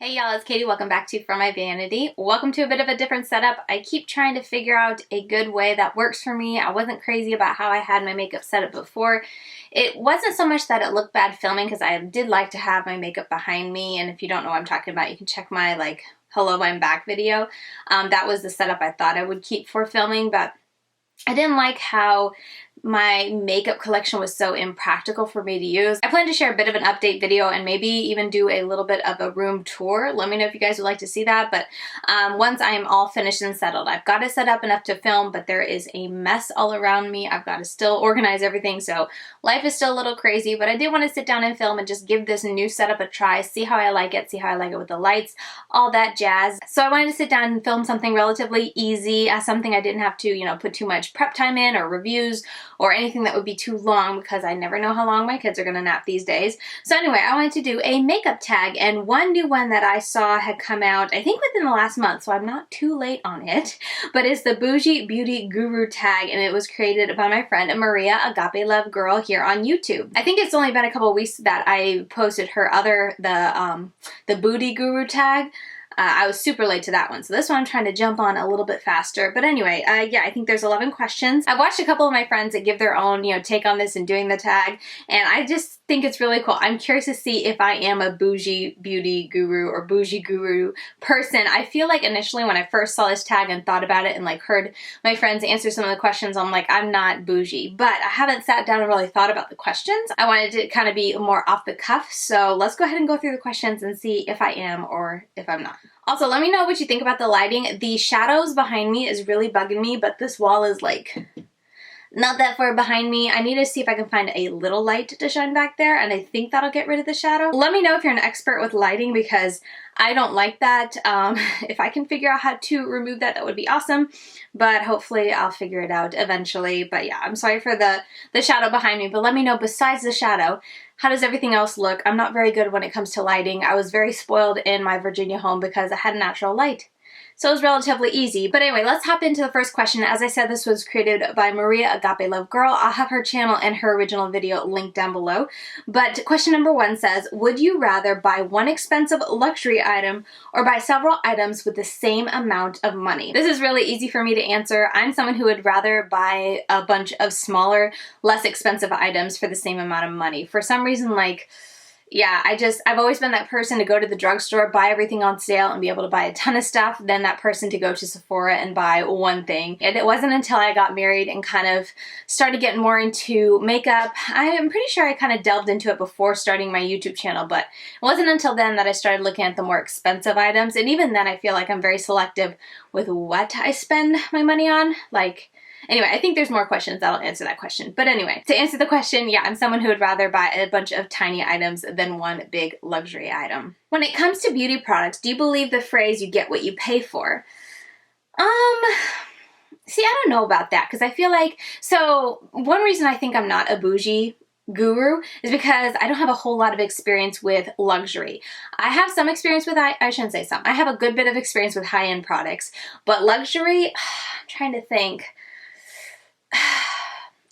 Hey y'all, it's Katie. Welcome back to For My Vanity. Welcome to a bit of a different setup. I keep trying to figure out a good way that works for me. I wasn't crazy about how I had my makeup set up before. It wasn't so much that it looked bad filming because I did like to have my makeup behind me, and if you don't know what I'm talking about, you can check my hello I'm back video. That was the setup I thought I would keep for filming, but I didn't like how my makeup collection was so impractical for me to use. I plan to share a bit of an update video and maybe even do a little bit of a room tour. Let me know if you guys would like to see that, but once I am all finished and settled, I've got it set up enough to film, but there is a mess all around me. I've got to still organize everything, so life is still a little crazy, but I did want to sit down and film and just give this new setup a try, see how I like it with the lights, all that jazz. So I wanted to sit down and film something relatively easy, something I didn't have to, put too much prep time in or reviews or anything that would be too long because I never know how long my kids are gonna nap these days. So anyway, I wanted to do a makeup tag, and one new one that I saw had come out, I think within the last month, so I'm not too late on it, but it's the Boujee Beauty Guru tag, and it was created by my friend Maria, AgapeLoveGirl, here on YouTube. I think it's only been a couple of weeks that I posted the Booty Guru tag. I was super late to that one, so this one I'm trying to jump on a little bit faster. But anyway, yeah, I think there's 11 questions. I've watched a couple of my friends that give their own, take on this and doing the tag, and I just think it's really cool. I'm curious to see if I am a Boujee Beauty Guru or Boujee Guru person. I feel like initially when I first saw this tag and thought about it and heard my friends answer some of the questions, I'm like, I'm not bougie, but I haven't sat down and really thought about the questions. I wanted to kind of be more off the cuff, so let's go ahead and go through the questions and see if I am or if I'm not. Also, let me know what you think about the lighting. The shadows behind me is really bugging me, but this wall is not that far behind me. I need to see if I can find a little light to shine back there, and I think that'll get rid of the shadow. Let me know if you're an expert with lighting because I don't like that. If I can figure out how to remove that, that would be awesome, but hopefully I'll figure it out eventually. But yeah, I'm sorry for the shadow behind me, but let me know, besides the shadow, how does everything else look? I'm not very good when it comes to lighting. I was very spoiled in my Virginia home because I had natural light, so it was relatively easy. But anyway, let's hop into the first question. As I said, this was created by Maria, AgapeLoveGirl. I'll have her channel and her original video linked down below. But question number 1 says, would you rather buy one expensive luxury item or buy several items with the same amount of money? This is really easy for me to answer. I'm someone who would rather buy a bunch of smaller, less expensive items for the same amount of money. For some reason, yeah, I've always been that person to go to the drugstore, buy everything on sale, and be able to buy a ton of stuff, than that person to go to Sephora and buy one thing. And it wasn't until I got married and kind of started getting more into makeup. I'm pretty sure I kind of delved into it before starting my YouTube channel, but it wasn't until then that I started looking at the more expensive items. And even then, I feel like I'm very selective with what I spend my money on. Anyway, I think there's more questions that'll answer that question. But anyway, to answer the question, yeah, I'm someone who would rather buy a bunch of tiny items than one big luxury item. When it comes to beauty products, do you believe the phrase, you get what you pay for? See, I don't know about that, because I feel so one reason I think I'm not a bougie guru is because I don't have a whole lot of experience with luxury. I have some experience with, I shouldn't say some, I have a good bit of experience with high-end products, but luxury, I'm trying to think.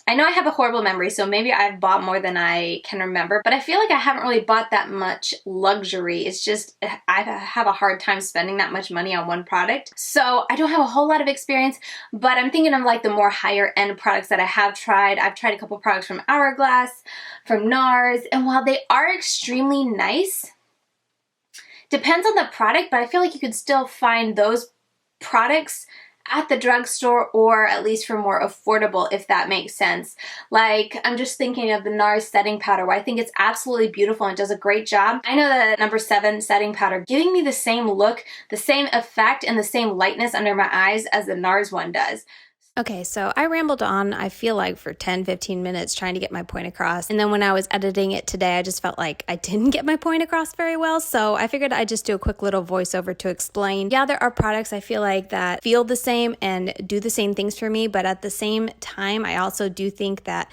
I know I have a horrible memory, so maybe I've bought more than I can remember, but I feel like I haven't really bought that much luxury. It's just, I have a hard time spending that much money on one product. So I don't have a whole lot of experience, but I'm thinking of the more higher end products that I have tried. I've tried a couple products from Hourglass, from NARS, and while they are extremely nice, depends on the product, but I feel like you could still find those products at the drugstore, or at least for more affordable, if that makes sense. I'm just thinking of the NARS setting powder, where I think it's absolutely beautiful and does a great job. I know that number 7 setting powder giving me the same look, the same effect, and the same lightness under my eyes as the NARS one does. Okay, so I rambled on, I feel like, for 10-15 minutes trying to get my point across. And then when I was editing it today, I just felt like I didn't get my point across very well. So I figured I'd just do a quick little voiceover to explain. Yeah, there are products I feel like that feel the same and do the same things for me. But at the same time, I also do think that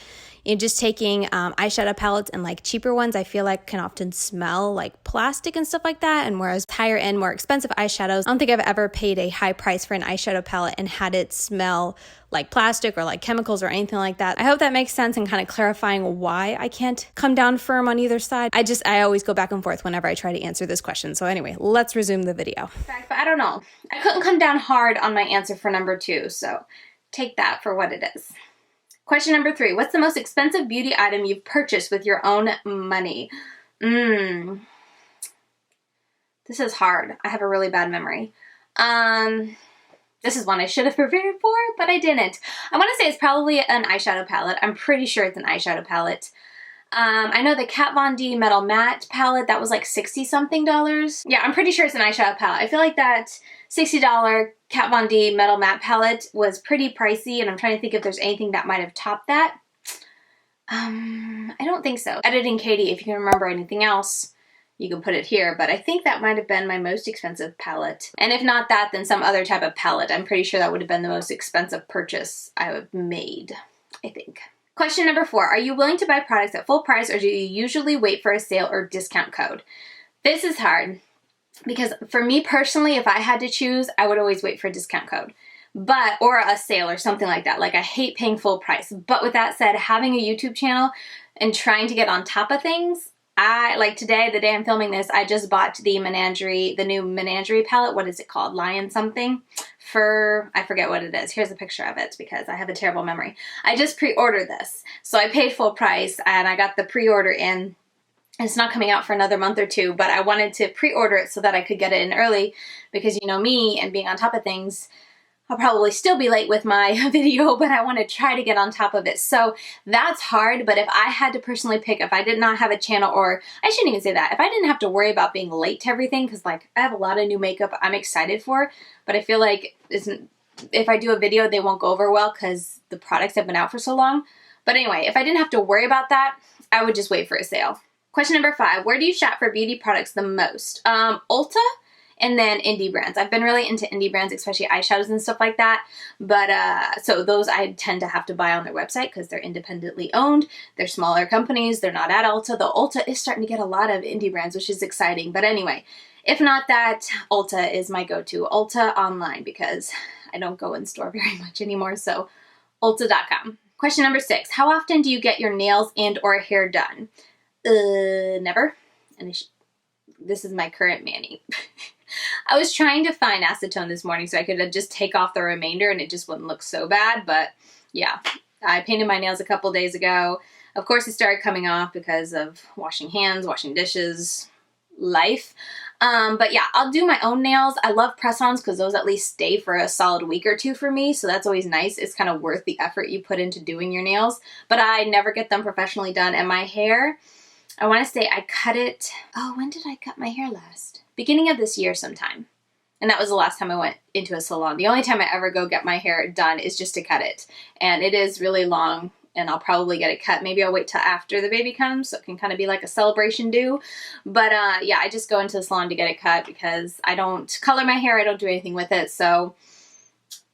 And just taking eyeshadow palettes and like cheaper ones, I feel like can often smell like plastic and stuff like that. And whereas higher end, more expensive eyeshadows, I don't think I've ever paid a high price for an eyeshadow palette and had it smell like plastic or like chemicals or anything like that. I hope that makes sense and kind of clarifying why I can't come down firm on either side. I always go back and forth whenever I try to answer this question. So anyway, let's resume the video. But I don't know. I couldn't come down hard on my answer for number 2, so take that for what it is. Question number 3, what's the most expensive beauty item you've purchased with your own money? This is hard. I have a really bad memory. This is one I should have prepared for, but I didn't. I want to say it's probably an eyeshadow palette. I'm pretty sure it's an eyeshadow palette. I know the Kat Von D Metal Matte palette, that was like $60-something. Yeah, I'm pretty sure it's an eyeshadow palette. I feel like that $60 Kat Von D Metal Matte palette was pretty pricey, and I'm trying to think if there's anything that might have topped that. I don't think so. Editing Katie, if you can remember anything else, you can put it here, but I think that might have been my most expensive palette. And if not that, then some other type of palette. I'm pretty sure that would have been the most expensive purchase I have made, I think. Question number 4, are you willing to buy products at full price, or do you usually wait for a sale or discount code? This is hard because for me personally, if I had to choose, I would always wait for a discount code. Or a sale or something like that. Like, I hate paying full price. But with that said, having a YouTube channel and trying to get on top of things, like today, the day I'm filming this, I just bought the new Menagerie palette. What is it called? Lion something? I forget what it is. Here's a picture of it because I have a terrible memory. I just pre-ordered this. So I paid full price and I got the pre-order in. It's not coming out for another month or 2, but I wanted to pre-order it so that I could get it in early because you know me and being on top of things, I'll probably still be late with my video, but I want to try to get on top of it. So that's hard, but if I had to personally pick, if I did not have a channel, or I shouldn't even say that, if I didn't have to worry about being late to everything, because like I have a lot of new makeup I'm excited for, but I feel like if I do a video, they won't go over well because the products have been out for so long. But anyway, if I didn't have to worry about that, I would just wait for a sale. Question number 5, where do you shop for beauty products the most? Ulta. And then indie brands. I've been really into indie brands, especially eyeshadows and stuff like that. But so those I tend to have to buy on their website because they're independently owned. They're smaller companies. They're not at Ulta. Though Ulta is starting to get a lot of indie brands, which is exciting. But anyway, if not that, Ulta is my go-to. Ulta online because I don't go in store very much anymore. So Ulta.com. Question number 6. How often do you get your nails and or hair done? Never. And this is my current mani. I was trying to find acetone this morning so I could just take off the remainder and it just wouldn't look so bad. But yeah, I painted my nails a couple days ago. Of course, it started coming off because of washing hands, washing dishes, life. But yeah, I'll do my own nails. I love press-ons because those at least stay for a solid week or 2 for me. So that's always nice. It's kind of worth the effort you put into doing your nails. But I never get them professionally done. And my hair, I want to say I cut it. Oh, when did I cut my hair last? Beginning of this year sometime. And that was the last time I went into a salon. The only time I ever go get my hair done is just to cut it. And it is really long and I'll probably get it cut. Maybe I'll wait till after the baby comes so it can kind of be like a celebration do. But yeah, I just go into the salon to get it cut because I don't color my hair. I don't do anything with it. So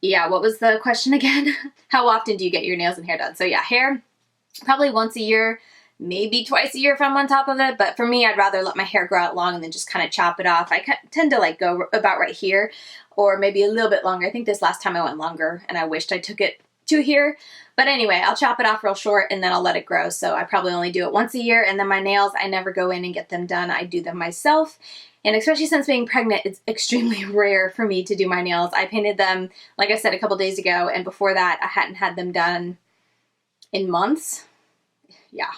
yeah, what was the question again? How often do you get your nails and hair done? So yeah, hair probably once a year. Maybe twice a year if I'm on top of it, but for me, I'd rather let my hair grow out long and then just kind of chop it off. I tend to like go about right here or maybe a little bit longer. I think this last time I went longer and I wished I took it to here. But anyway, I'll chop it off real short and then I'll let it grow. So I probably only do it once a year. And then my nails, I never go in and get them done. I do them myself. And especially since being pregnant, it's extremely rare for me to do my nails. I painted them, like I said, a couple days ago. And before that, I hadn't had them done in months. Yeah.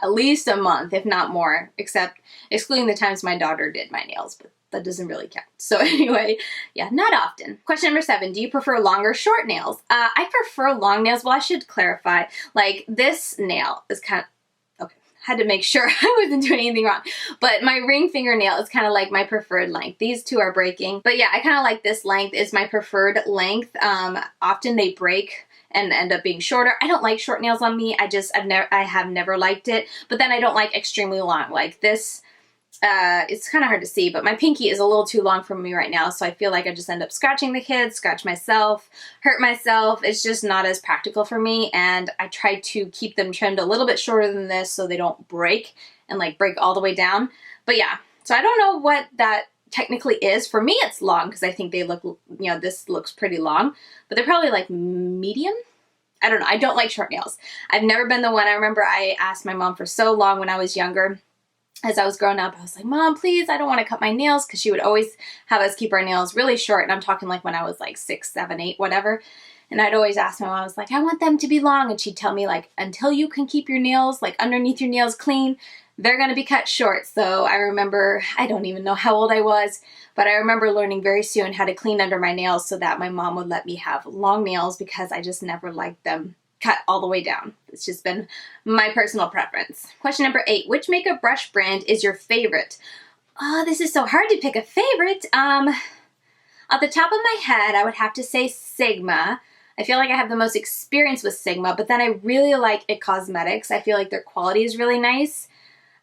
At least a month, if not more, excluding the times my daughter did my nails, but that doesn't really count. So anyway, yeah, not often. Question number 7, do you prefer long or short nails? I prefer long nails. Well, I should clarify, like this nail is kind of, okay, had to make sure I wasn't doing anything wrong, but my ring fingernail is kind of like my preferred length. These two are breaking, but yeah, I kind of like this length is my preferred length. Often they break and end up being shorter. I don't like short nails on me. I have never liked it. But then I don't like extremely long. Like this it's kind of hard to see, but my pinky is a little too long for me right now, so I feel like I just end up scratching the kids, scratch myself, hurt myself. It's just not as practical for me, and I try to keep them trimmed a little bit shorter than this so they don't break and like break all the way down. But yeah, so I don't know what that technically is. For me, it's long because I think they look, you know, this looks pretty long, but they're probably like medium. I don't know. I don't like short nails. I've never been the one. I remember I asked my mom for so long when I was younger. As I was growing up, I was like, Mom, please, I don't want to cut my nails, because she would always have us keep our nails really short. And I'm talking like when I was like 6, 7, 8, whatever. And I'd always ask my mom, I was like, I want them to be long. And she'd tell me like, until you can keep your nails, like underneath your nails clean, they're going to be cut short. So I remember, I don't even know how old I was, but I remember learning very soon how to clean under my nails so that my mom would let me have long nails, because I just never liked them cut all the way down. It's just been my personal preference. Question number 8, which makeup brush brand is your favorite? Oh, this is so hard to pick a favorite. Off the top of my head, I would have to say Sigma. I feel like I have the most experience with Sigma, but then I really like It Cosmetics. I feel like their quality is really nice.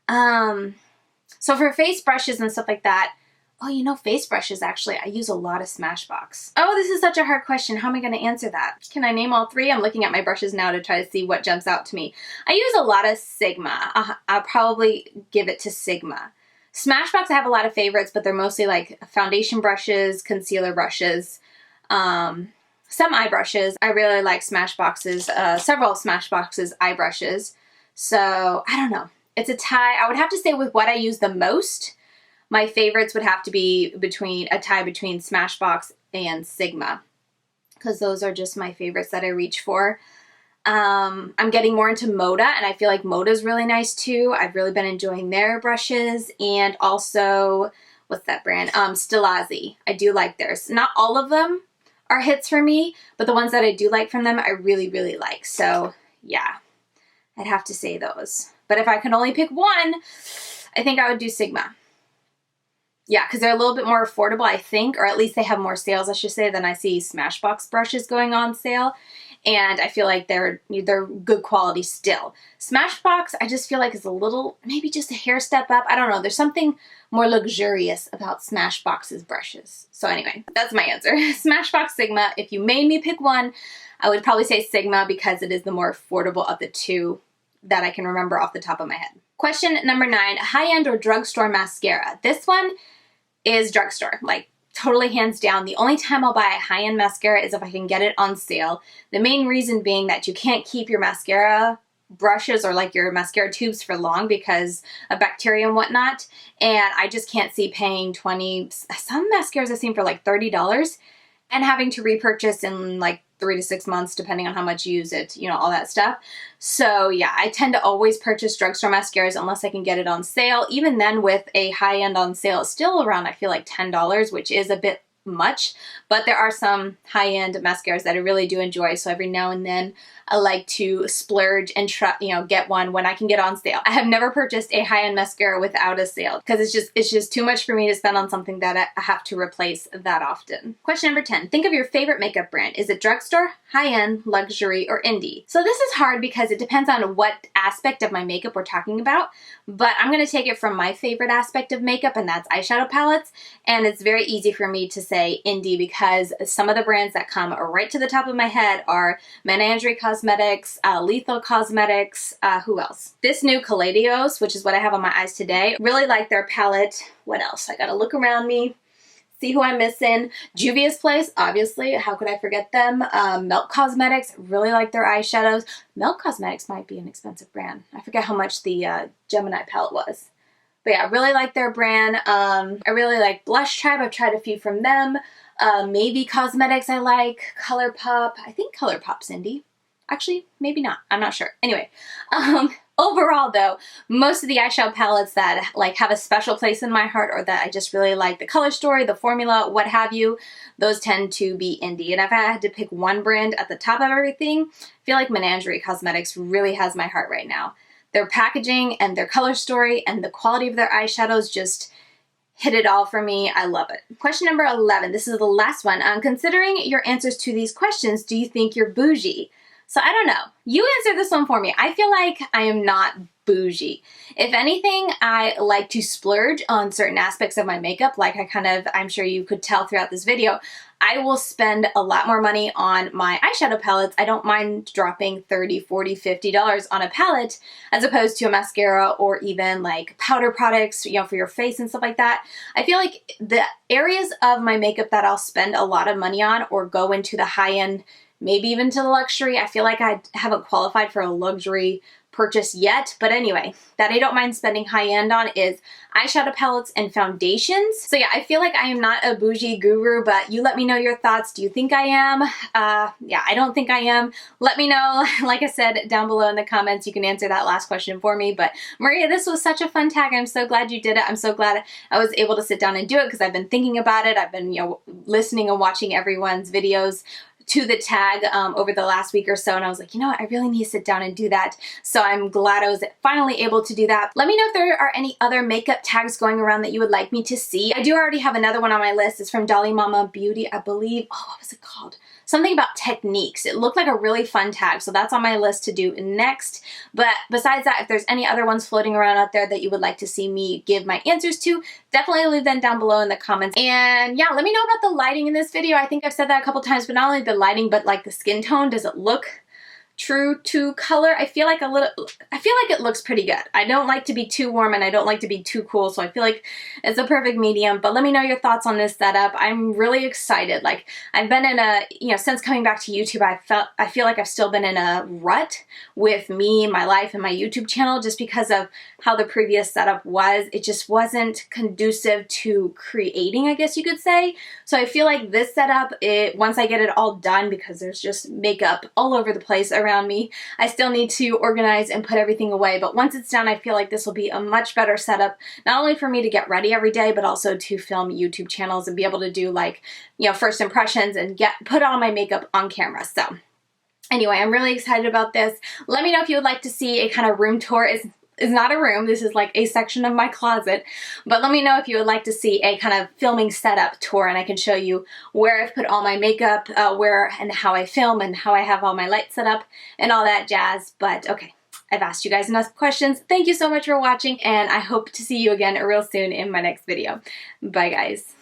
So for face brushes and stuff like that, oh, you know, face brushes, actually, I use a lot of Smashbox. Oh, this is such a hard question. How am I going to answer that? Can I name all 3? I'm looking at my brushes now to try to see what jumps out to me. I use a lot of Sigma. I'll probably give it to Sigma. Smashbox, I have a lot of favorites, but they're mostly like foundation brushes, concealer brushes, some eye brushes. I really like Smashbox's, several of Smashbox's eye brushes. So, I don't know. It's a tie. I would have to say with what I use the most, my favorites would have to be a tie between Smashbox and Sigma, because those are just my favorites that I reach for. I'm getting more into Moda, and I feel like Moda is really nice too. I've really been enjoying their brushes, and also, what's that brand? Stilazi. I do like theirs. Not all of them are hits for me, but the ones that I do like from them, I really, really like. So yeah, I'd have to say those. But if I could only pick one, I think I would do Sigma. Yeah, because they're a little bit more affordable, I think, or at least they have more sales, I should say, than I see Smashbox brushes going on sale. And I feel like they're good quality still. Smashbox, I just feel like is a little, maybe just a hair step up. I don't know. There's something more luxurious about Smashbox's brushes. So anyway, that's my answer. Smashbox, Sigma. If you made me pick one, I would probably say Sigma, because it is the more affordable of the two that I can remember off the top of my head. Question number 9, high-end or drugstore mascara? This one is drugstore, like totally hands down. The only time I'll buy a high-end mascara is if I can get it on sale. The main reason being that you can't keep your mascara brushes or like your mascara tubes for long because of bacteria and whatnot. And I just can't see paying some mascaras I've seen for like $30 and having to repurchase in like 3 to 6 months, depending on how much you use it, you know, all that stuff. So yeah, I tend to always purchase drugstore mascaras unless I can get it on sale. Even then, with a high-end on sale, it's still around, I feel like, $10, which is a bit much, but there are some high-end mascaras that I really do enjoy. So every now and then I like to splurge and try, get one when I can get on sale. I have never purchased a high-end mascara without a sale because it's just too much for me to spend on something that I have to replace that often. Question number 10. Think of your favorite makeup brand. Is it drugstore, high-end, luxury, or indie? So this is hard because it depends on what aspect of my makeup we're talking about, but I'm going to take it from my favorite aspect of makeup, and that's eyeshadow palettes. And it's very easy for me to say indie because some of the brands that come right to the top of my head are Menagerie Cosmetics, Lethal Cosmetics, who else? This new Caladios, which is what I have on my eyes today. Really like their palette. What else? I gotta look around me, see who I'm missing. Juvia's Place, obviously. How could I forget them? Milk Cosmetics, really like their eyeshadows. Milk Cosmetics might be an expensive brand. I forget how much the Gemini palette was. But yeah, I really like their brand. I really like Blush Tribe. I've tried a few from them. Maybe Cosmetics I like. ColourPop. I think ColourPop's indie. Actually, maybe not. I'm not sure. Anyway, overall though, most of the eyeshadow palettes that like have a special place in my heart or that I just really like, the color story, the formula, what have you, those tend to be indie. And if I had to pick one brand at the top of everything, I feel like Menagerie Cosmetics really has my heart right now. Their packaging and their color story and the quality of their eyeshadows just hit it all for me. I love it. Question number 11. This is the last one. Considering your answers to these questions, do you think you're bougie? So I don't know. You answer this one for me. I feel like I am not bougie. If anything, I like to splurge on certain aspects of my makeup. Like I'm sure you could tell throughout this video, I will spend a lot more money on my eyeshadow palettes. I don't mind dropping $30, $40, $50 on a palette as opposed to a mascara or even like powder products, you know, for your face and stuff like that. I feel like the areas of my makeup that I'll spend a lot of money on or go into the high end, maybe even to the luxury, I feel like I haven't qualified for a luxury purchase yet. But anyway, that I don't mind spending high end on is eyeshadow palettes and foundations. So yeah, I feel like I am not a bougie guru, but you let me know your thoughts. Do you think I am? Yeah, I don't think I am. Let me know, like I said, down below in the comments. You can answer that last question for me. But Maria, this was such a fun tag. I'm so glad you did it. I'm so glad I was able to sit down and do it because I've been thinking about it. I've been, you know, listening and watching everyone's videos to the tag over the last week or so, and I was like, you know what, I really need to sit down and do that. So I'm glad I was finally able to do that. Let me know if there are any other makeup tags going around that you would like me to see. I do already have another one on my list. It's from Dolly Mama Beauty, I believe. Oh, what was it called? Something about techniques. It looked like a really fun tag, so that's on my list to do next. But besides that, if there's any other ones floating around out there that you would like to see me give my answers to, definitely leave them down below in the comments. And yeah, let me know about the lighting in this video. I think I've said that a couple times, but not only the lighting, but like the skin tone. Does it look true to color? I feel like it looks pretty good. I don't like to be too warm and I don't like to be too cool, so I feel like it's a perfect medium. But let me know your thoughts on this setup. I'm really excited. Like, I've been in a, you know, since coming back to YouTube, I feel like I've still been in a rut with me, my life, and my YouTube channel just because of how the previous setup was. It just wasn't conducive to creating, I guess you could say. So I feel like this setup, once I get it all done, because there's just makeup all over the place around me, I still need to organize and put everything away. But once it's done, I feel like this will be a much better setup, not only for me to get ready every day, but also to film YouTube channels and be able to do, like, you know, first impressions and put all my makeup on camera. So anyway, I'm really excited about this. Let me know if you would like to see a kind of room tour. Is not a room, this is like a section of my closet, but let me know if you would like to see a kind of filming setup tour, and I can show you where I've put all my makeup, where and how I film, and how I have all my lights set up and all that jazz. But okay, I've asked you guys enough questions. Thank you so much for watching, and I hope to see you again real soon in my next video. Bye guys.